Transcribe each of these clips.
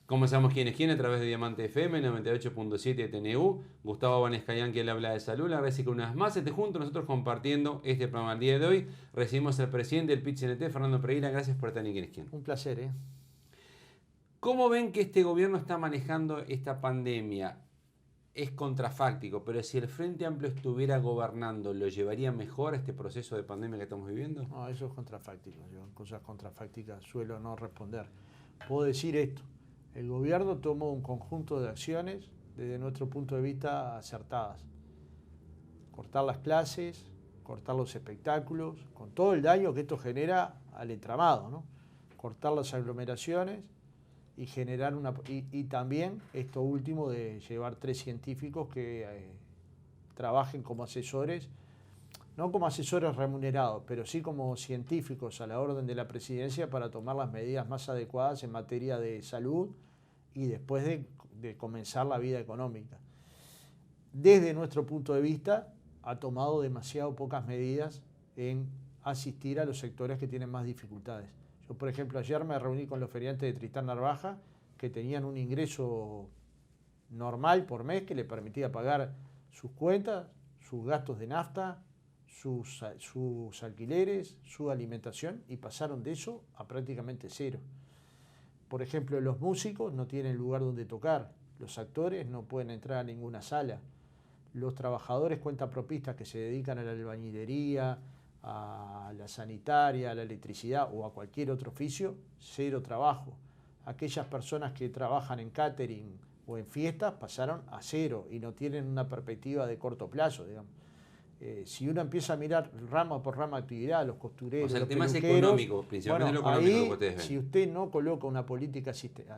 ¿Cómo sabemos quién es quién? A través de Diamante FM, 98.7 TNU. Gustavo Banescayán, quien le habla de salud. Le agradezco que una vez más esté junto nosotros compartiendo este programa el día de hoy. Recibimos al presidente del PIT-CNT, Fernando Pereira. Gracias por estar en quién es quién. Un placer, ¿eh? ¿Cómo ven que este gobierno está manejando esta pandemia? Es contrafáctico, pero si el Frente Amplio estuviera gobernando, ¿lo llevaría mejor a este proceso de pandemia que estamos viviendo? No, eso es contrafáctico. Yo en cosas contrafácticas suelo no responder. Puedo decir esto. El gobierno tomó un conjunto de acciones, desde nuestro punto de vista, acertadas. Cortar las clases, cortar los espectáculos, con todo el daño que esto genera al entramado, ¿no? Cortar las aglomeraciones y generar y también esto último de llevar 3 científicos que trabajen como asesores, no como asesores remunerados, pero sí como científicos a la orden de la presidencia para tomar las medidas más adecuadas en materia de salud y después de comenzar la vida económica. Desde nuestro punto de vista, ha tomado demasiado pocas medidas en asistir a los sectores que tienen más dificultades. Yo, por ejemplo, ayer me reuní con los feriantes de Tristán Narvaja, que tenían un ingreso normal por mes que le permitía pagar sus cuentas, sus gastos de nafta, sus alquileres, su alimentación, y pasaron de eso a prácticamente cero. Por ejemplo, los músicos no tienen lugar donde tocar, los actores no pueden entrar a ninguna sala, los trabajadores cuentapropistas que se dedican a la albañilería, a la sanitaria, a la electricidad o a cualquier otro oficio, cero trabajo. Aquellas personas que trabajan en catering o en fiestas pasaron a cero y no tienen una perspectiva de corto plazo, digamos. Si uno empieza a mirar rama por rama de actividad, los costureros, o sea, el los tema es peluqueros, económico, principalmente bueno, lo económico ahí, que ustedes ven. si usted no coloca una política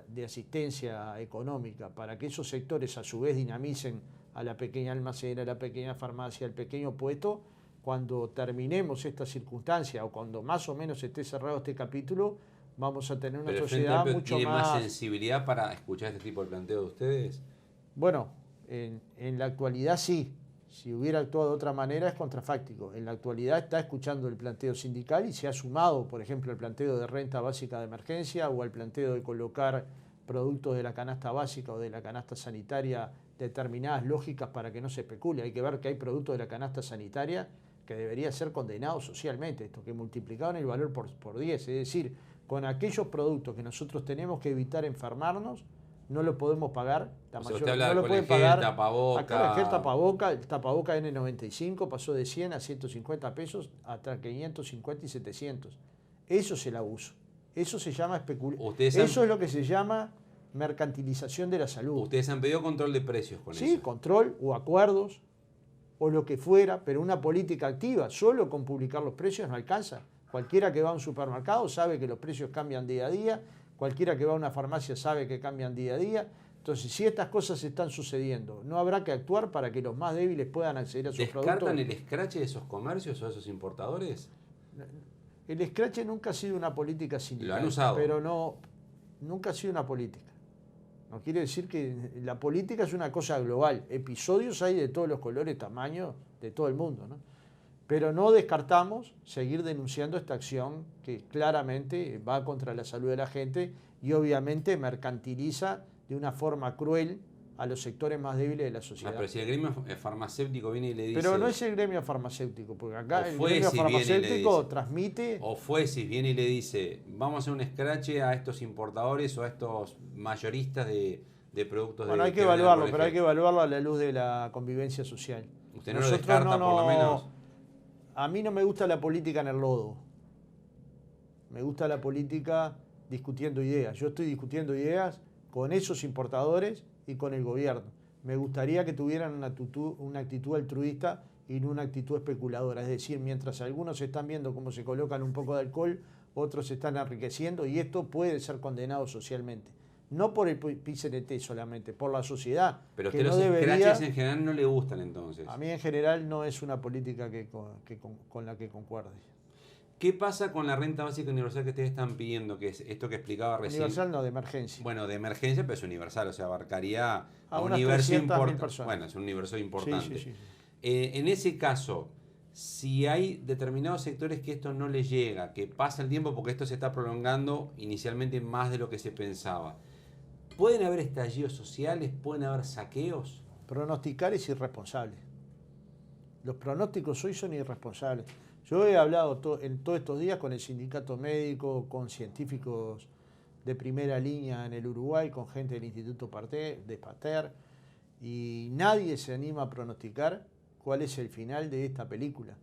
de asistencia económica para que esos sectores a su vez dinamicen a la pequeña almacena, a la pequeña farmacia, al pequeño puesto, cuando terminemos esta circunstancia o cuando más o menos esté cerrado este capítulo, vamos a tener una Pero sociedad mucho ¿tiene más más... sensibilidad para escuchar este tipo de planteo de ustedes? Bueno, en la actualidad sí. Si hubiera actuado de otra manera es contrafáctico. En la actualidad está escuchando el planteo sindical y se ha sumado, por ejemplo, al planteo de renta básica de emergencia o al planteo de colocar productos de la canasta básica o de la canasta sanitaria determinadas lógicas para que no se especule. Hay que ver que hay productos de la canasta sanitaria que debería ser condenado socialmente, esto que multiplicaban el valor por 10, es decir, con aquellos productos que nosotros tenemos que evitar enfermarnos, no lo podemos pagar, la mayoría no lo pueden pagar. Acá el tapaboca N95 pasó de 100 a 150 pesos hasta 550 y 700. Eso es el abuso, eso se llama especulación, eso es lo que se llama mercantilización de la salud. Ustedes han pedido control de precios con eso. Sí, control o acuerdos o lo que fuera, pero una política activa. Solo con publicar los precios no alcanza. Cualquiera que va a un supermercado sabe que los precios cambian día a día, cualquiera que va a una farmacia sabe que cambian día a día. Entonces, si estas cosas están sucediendo, no habrá que actuar para que los más débiles puedan acceder a sus productos. ¿Descartan el escrache de esos comercios o de esos importadores? El escrache nunca ha sido una política sindical. Lo han usado. Pero no, nunca ha sido una política. No quiere decir que la política es una cosa global. Episodios hay de todos los colores, tamaños, de todo el mundo, ¿no? Pero no descartamos seguir denunciando esta acción que claramente va contra la salud de la gente y obviamente mercantiliza de una forma cruel a los sectores más débiles de la sociedad. Pero si el gremio farmacéutico viene y le dice... Pero no es el gremio farmacéutico, porque acá el gremio farmacéutico transmite... O Fuesis viene y le dice, vamos a hacer un escrache a estos importadores o a estos mayoristas de productos de... Bueno, hay que evaluarlo, pero hay que evaluarlo a la luz de la convivencia social. ¿Usted no lo descarta por lo menos? A mí no me gusta la política en el lodo. Me gusta la política discutiendo ideas. Yo estoy discutiendo ideas con esos importadores y con el gobierno. Me gustaría que tuvieran una actitud altruista y no una actitud especuladora. Es decir, mientras algunos están viendo cómo se colocan un poco de alcohol, otros se están enriqueciendo y esto puede ser condenado socialmente. No por el PIT-CNT solamente, por la sociedad. Pero que los escraches en general no le gustan entonces. A mí en general no es una política con la que concuerde. ¿Qué pasa con la renta básica universal que ustedes están pidiendo? Que es esto que explicaba recién. Universal no, de emergencia. Bueno, de emergencia, pero es universal, o sea, abarcaría a un universo importante. Bueno, es un universo importante. Sí. En ese caso, si hay determinados sectores que esto no les llega, que pasa el tiempo porque esto se está prolongando inicialmente más de lo que se pensaba, ¿Pueden haber estallidos sociales? ¿Pueden haber saqueos? Pronosticar es irresponsable. Los pronósticos hoy son irresponsables. Yo he hablado en todos estos días con el sindicato médico, con científicos de primera línea en el Uruguay, con gente del Instituto Pasteur, y nadie se anima a pronosticar cuál es el final de esta película.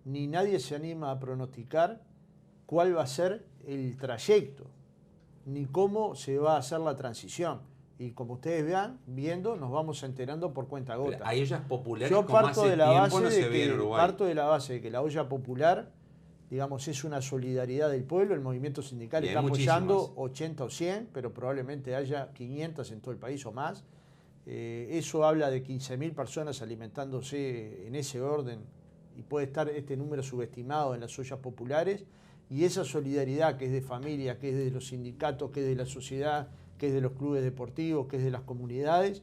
Ni nadie se anima a pronosticar cuál va a ser el trayecto, ni cómo se va a hacer la transición. Y como ustedes viendo, nos vamos enterando por cuenta gota. Pero hay ollas populares Yo como parto hace de la tiempo base no se veía en Uruguay. parto de la base de que la olla popular, digamos, es una solidaridad del pueblo. El movimiento sindical Y hay está apoyando muchísimas. 80 o 100, pero probablemente haya 500 en todo el país o más. Eso habla de 15.000 personas alimentándose en ese orden, y puede estar este número subestimado en las ollas populares. Y esa solidaridad que es de familia, que es de los sindicatos, que es de la sociedad, que es de los clubes deportivos, que es de las comunidades,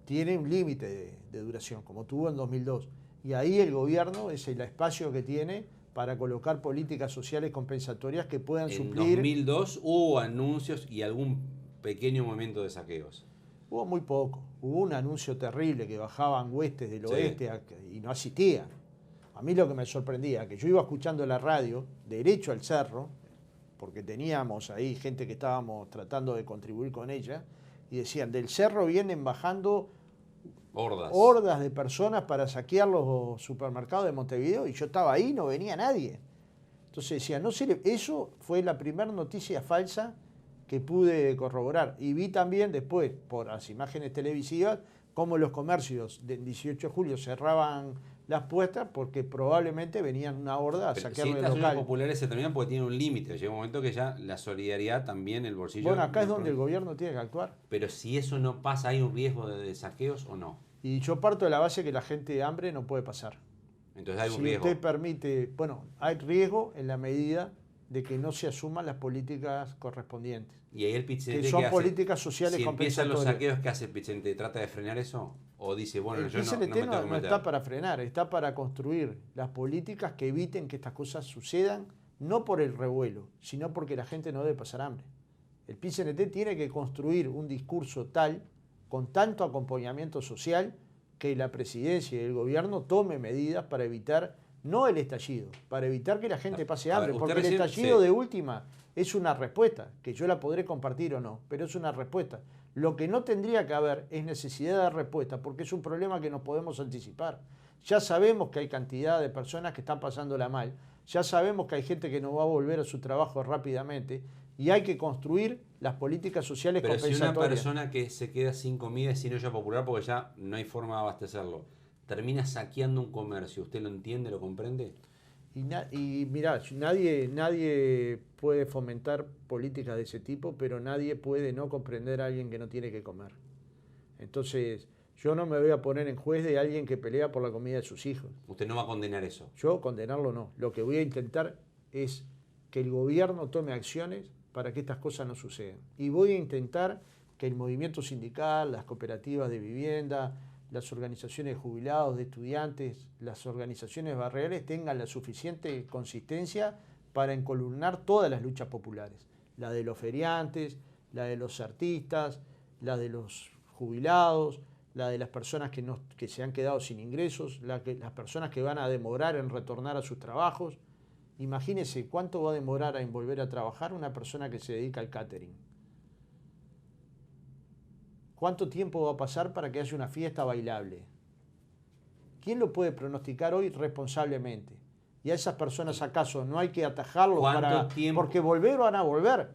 tiene un límite de duración, como tuvo en 2002. Y ahí el gobierno es el espacio que tiene para colocar políticas sociales compensatorias que puedan En suplir. 2002 hubo anuncios y algún pequeño momento de saqueos. Hubo muy poco. Hubo un anuncio terrible que bajaban huestes del Sí. oeste y no asistían. A mí lo que me sorprendía, que yo iba escuchando la radio derecho al cerro, porque teníamos ahí gente que estábamos tratando de contribuir con ella, y decían, del cerro vienen bajando hordas de personas para saquear los supermercados de Montevideo, y yo estaba ahí, no venía nadie. Entonces decía, eso fue la primera noticia falsa que pude corroborar. Y vi también después, por las imágenes televisivas, cómo los comercios del 18 de julio cerraban las puertas porque probablemente venían una horda a Pero saquear si el estas ollas local. populares se terminan porque tienen un límite. Llega un momento que ya la solidaridad también, el bolsillo... Bueno, acá es donde el gobierno tiene que actuar. Pero si eso no pasa, ¿hay un riesgo de saqueos o no? Y yo parto de la base que la gente de hambre no puede pasar. Entonces hay un Si riesgo. usted permite, bueno, hay riesgo en la medida de que no se asuman las políticas correspondientes, Y ahí el Pichinete, que son ¿qué hace? políticas sociales Si empiezan los compensatorias. saqueos, ¿qué hace el Pichinete? ¿Trata de frenar eso? ¿O dice, bueno, El yo no me PCNT tengo que no meter? está para frenar, está para construir las políticas que eviten que estas cosas sucedan, no por el revuelo, sino porque la gente no debe pasar hambre. El PCNT tiene que construir un discurso tal, con tanto acompañamiento social, que la presidencia y el gobierno tome medidas para evitar, no el estallido, para evitar que la gente pase A ver, hambre, usted porque el recién- estallido sí. de última es una respuesta, que yo la podré compartir o no, pero es una respuesta. Lo que no tendría que haber es necesidad de respuesta, porque es un problema que nos podemos anticipar. Ya sabemos que hay cantidad de personas que están pasándola mal, ya sabemos que hay gente que no va a volver a su trabajo rápidamente, y hay que construir las políticas sociales Pero si una compensatorias. persona que se queda sin comida y sin olla popular porque ya no hay forma de abastecerlo, termina saqueando un comercio, ¿usted lo entiende, lo comprende? Y mirá, nadie puede fomentar políticas de ese tipo, pero nadie puede no comprender a alguien que no tiene que comer. Entonces, yo no me voy a poner en juez de alguien que pelea por la comida de sus hijos. Usted no va a condenar eso. Yo condenarlo no. Lo que voy a intentar es que el gobierno tome acciones para que estas cosas no sucedan. Y voy a intentar que el movimiento sindical, las cooperativas de vivienda, las organizaciones de jubilados, de estudiantes, las organizaciones barriales tengan la suficiente consistencia para encolumnar todas las luchas populares. La de los feriantes, la de los artistas, la de los jubilados, la de las personas que se han quedado sin ingresos, las personas que van a demorar en retornar a sus trabajos. Imagínense cuánto va a demorar en volver a trabajar una persona que se dedica al catering. ¿Cuánto tiempo va a pasar para que haya una fiesta bailable? ¿Quién lo puede pronosticar hoy responsablemente? ¿Y a esas personas acaso no hay que atajarlos ¿Cuánto tiempo? porque volver van a volver?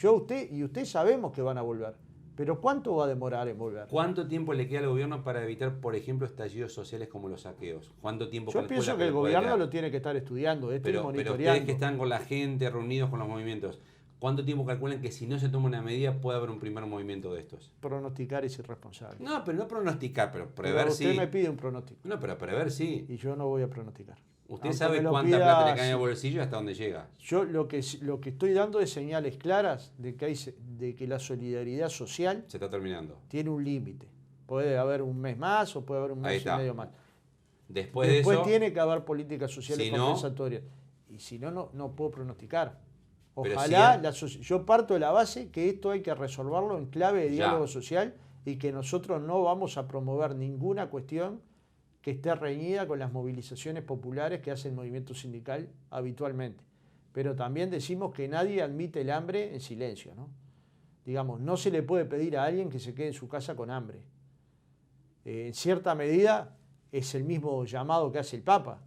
Usted sabemos que van a volver. Pero ¿cuánto va a demorar en volver? ¿Cuánto tiempo le queda al gobierno para evitar, por ejemplo, estallidos sociales como los saqueos? ¿Cuánto tiempo Yo con la pienso escuela que el le puede gobierno quedar? lo tiene que estar estudiando, esto y Pero monitoreando. ustedes que están con la gente, reunidos con los movimientos, ¿cuánto tiempo calculan que si no se toma una medida puede haber un primer movimiento de estos? Pronosticar es irresponsable. No, pero no pronosticar, pero Pero prever usted sí. me pide un pronóstico No, pero prever sí. y yo no voy a pronosticar. Usted Aunque sabe me lo cuánta pida, plata le cae en el sí. bolsillo y hasta dónde llega. Yo lo que estoy dando es señales claras de que la solidaridad social Se está terminando. tiene un límite. Puede haber un mes más o puede haber un Ahí mes y está. medio más. Después de eso, tiene que haber políticas sociales si no- compensatorias. Y si no, no puedo pronosticar. Ojalá, yo parto de la base que esto hay que resolverlo en clave de diálogo social y que nosotros no vamos a promover ninguna cuestión que esté reñida con las movilizaciones populares que hace el movimiento sindical habitualmente. Pero también decimos que nadie admite el hambre en silencio, ¿no? Digamos, no se le puede pedir a alguien que se quede en su casa con hambre. En cierta medida es el mismo llamado que hace el Papa.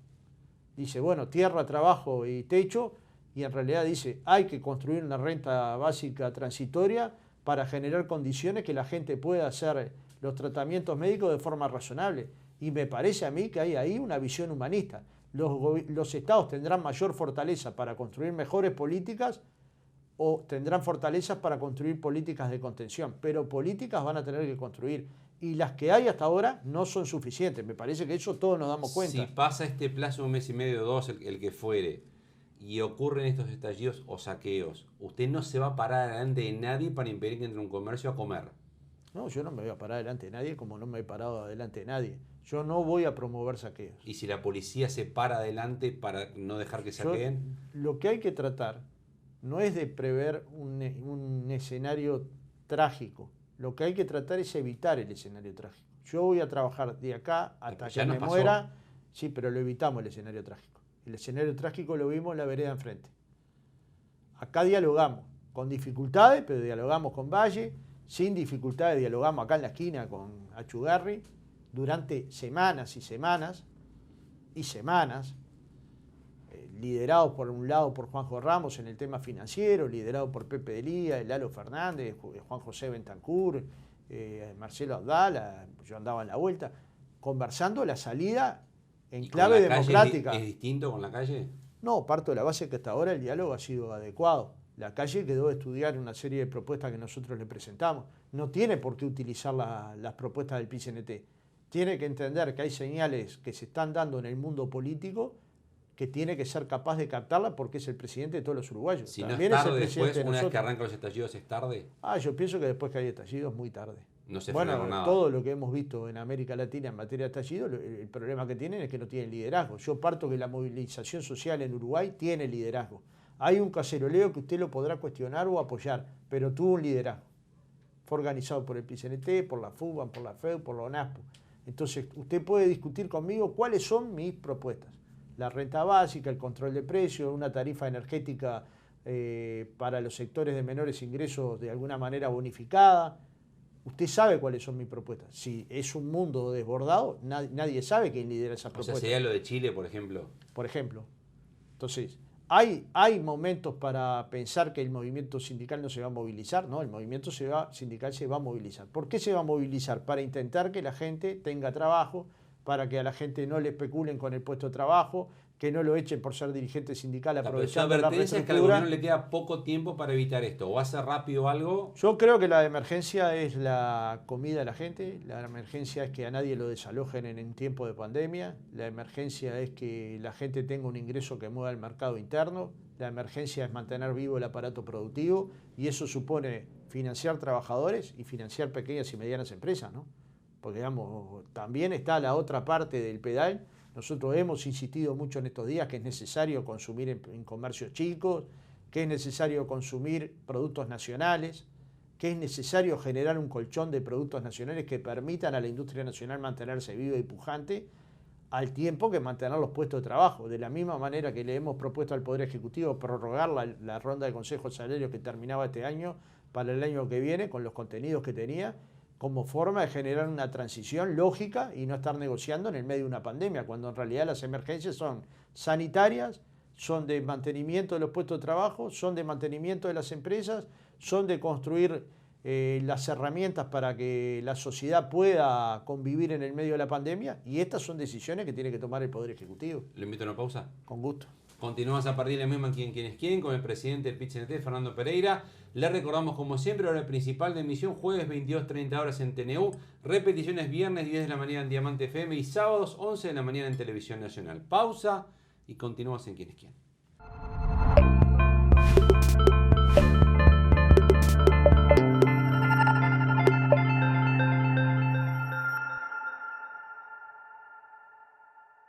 Dice, bueno, tierra, trabajo y techo, y en realidad dice, hay que construir una renta básica transitoria para generar condiciones que la gente pueda hacer los tratamientos médicos de forma razonable. Y me parece a mí que hay ahí una visión humanista. Los estados tendrán mayor fortaleza para construir mejores políticas o tendrán fortalezas para construir políticas de contención, pero políticas van a tener que construir. Y las que hay hasta ahora no son suficientes. Me parece que eso todos nos damos cuenta. Si pasa este plazo de un mes y medio o dos, el que fuere, y ocurren estos estallidos o saqueos, usted no se va a parar delante de nadie para impedir que entre un comercio a comer. No, yo no me voy a parar delante de nadie como no me he parado delante de nadie. Yo no voy a promover saqueos. ¿Y si la policía se para adelante para no dejar que saqueen? Lo que hay que tratar no es de prever un escenario trágico. Lo que hay que tratar es evitar el escenario trágico. Yo voy a trabajar de acá hasta que me muera. Sí, pero lo evitamos el escenario trágico. El escenario trágico lo vimos en la vereda enfrente. Acá dialogamos, con dificultades, pero dialogamos con Valle. Sin dificultades dialogamos acá en la esquina con Achugarri durante semanas y semanas y semanas, liderados por un lado por Juanjo Ramos en el tema financiero, liderado por Pepe Delía, Lalo Fernández, Juan José Bentancur, Marcelo Abdala, yo andaba en la vuelta, conversando la salida en clave democrática. ¿Es distinto con la calle? No, parto de la base que hasta ahora el diálogo ha sido adecuado. La calle quedó de estudiar una serie de propuestas que nosotros le presentamos. No tiene por qué utilizar las propuestas del PIT-CNT. Tiene que entender que hay señales que se están dando en el mundo político que tiene que ser capaz de captarlas porque es el presidente de todos los uruguayos. Si también no es tarde después, una vez que arrancan los estallidos, ¿es tarde? Yo pienso que después que hay estallidos es muy tarde. No se frena nada. Todo lo que hemos visto en América Latina en materia de estallido, el problema que tienen es que no tienen liderazgo. Yo parto que la movilización social en Uruguay tiene liderazgo. Hay un caceroleo que usted lo podrá cuestionar o apoyar, pero tuvo un liderazgo. Fue organizado por el PIT-CNT, por la FUBAN, por la FEU, por la ONASPO. Entonces, usted puede discutir conmigo cuáles son mis propuestas. La renta básica, el control de precios, una tarifa energética para los sectores de menores ingresos de alguna manera bonificada. Usted sabe cuáles son mis propuestas. Si es un mundo desbordado, nadie sabe quién lidera esas propuestas. O sea, sería lo de Chile, por ejemplo. Por ejemplo. Entonces, ¿hay momentos para pensar que el movimiento sindical no se va a movilizar? No, el movimiento sindical se va a movilizar. ¿Por qué se va a movilizar? Para intentar que la gente tenga trabajo, para que a la gente no le especulen con el puesto de trabajo, que no lo echen por ser dirigente sindical aprovechando la reestructura. Es que al gobierno le queda poco tiempo para evitar esto. ¿O hace rápido algo? Yo creo que la emergencia es la comida de la gente. La emergencia es que a nadie lo desalojen en tiempo de pandemia. La emergencia es que la gente tenga un ingreso que mueva el mercado interno. La emergencia es mantener vivo el aparato productivo. Y eso supone financiar trabajadores y financiar pequeñas y medianas empresas, ¿no? Porque, digamos, también está la otra parte del pedal. Nosotros hemos insistido mucho en estos días que es necesario consumir en comercios chicos, que es necesario consumir productos nacionales, que es necesario generar un colchón de productos nacionales que permitan a la industria nacional mantenerse viva y pujante al tiempo que mantener los puestos de trabajo. De la misma manera que le hemos propuesto al Poder Ejecutivo prorrogar la ronda de Consejo de Salario que terminaba este año para el año que viene con los contenidos que tenía, como forma de generar una transición lógica y no estar negociando en el medio de una pandemia, cuando en realidad las emergencias son sanitarias, son de mantenimiento de los puestos de trabajo, son de mantenimiento de las empresas, son de construir las herramientas para que la sociedad pueda convivir en el medio de la pandemia, y estas son decisiones que tiene que tomar el Poder Ejecutivo. ¿Le invito a una pausa? Con gusto. Continuamos a partir de la misma Quienes Quieren con el presidente del PIT-CNT, Fernando Pereira. Le recordamos como siempre hora principal de emisión, jueves 22:30 horas en TNU, repeticiones viernes 10 de la mañana en Diamante FM y sábados 11 de la mañana en Televisión Nacional. Pausa y continuamos en Quienes Quieren.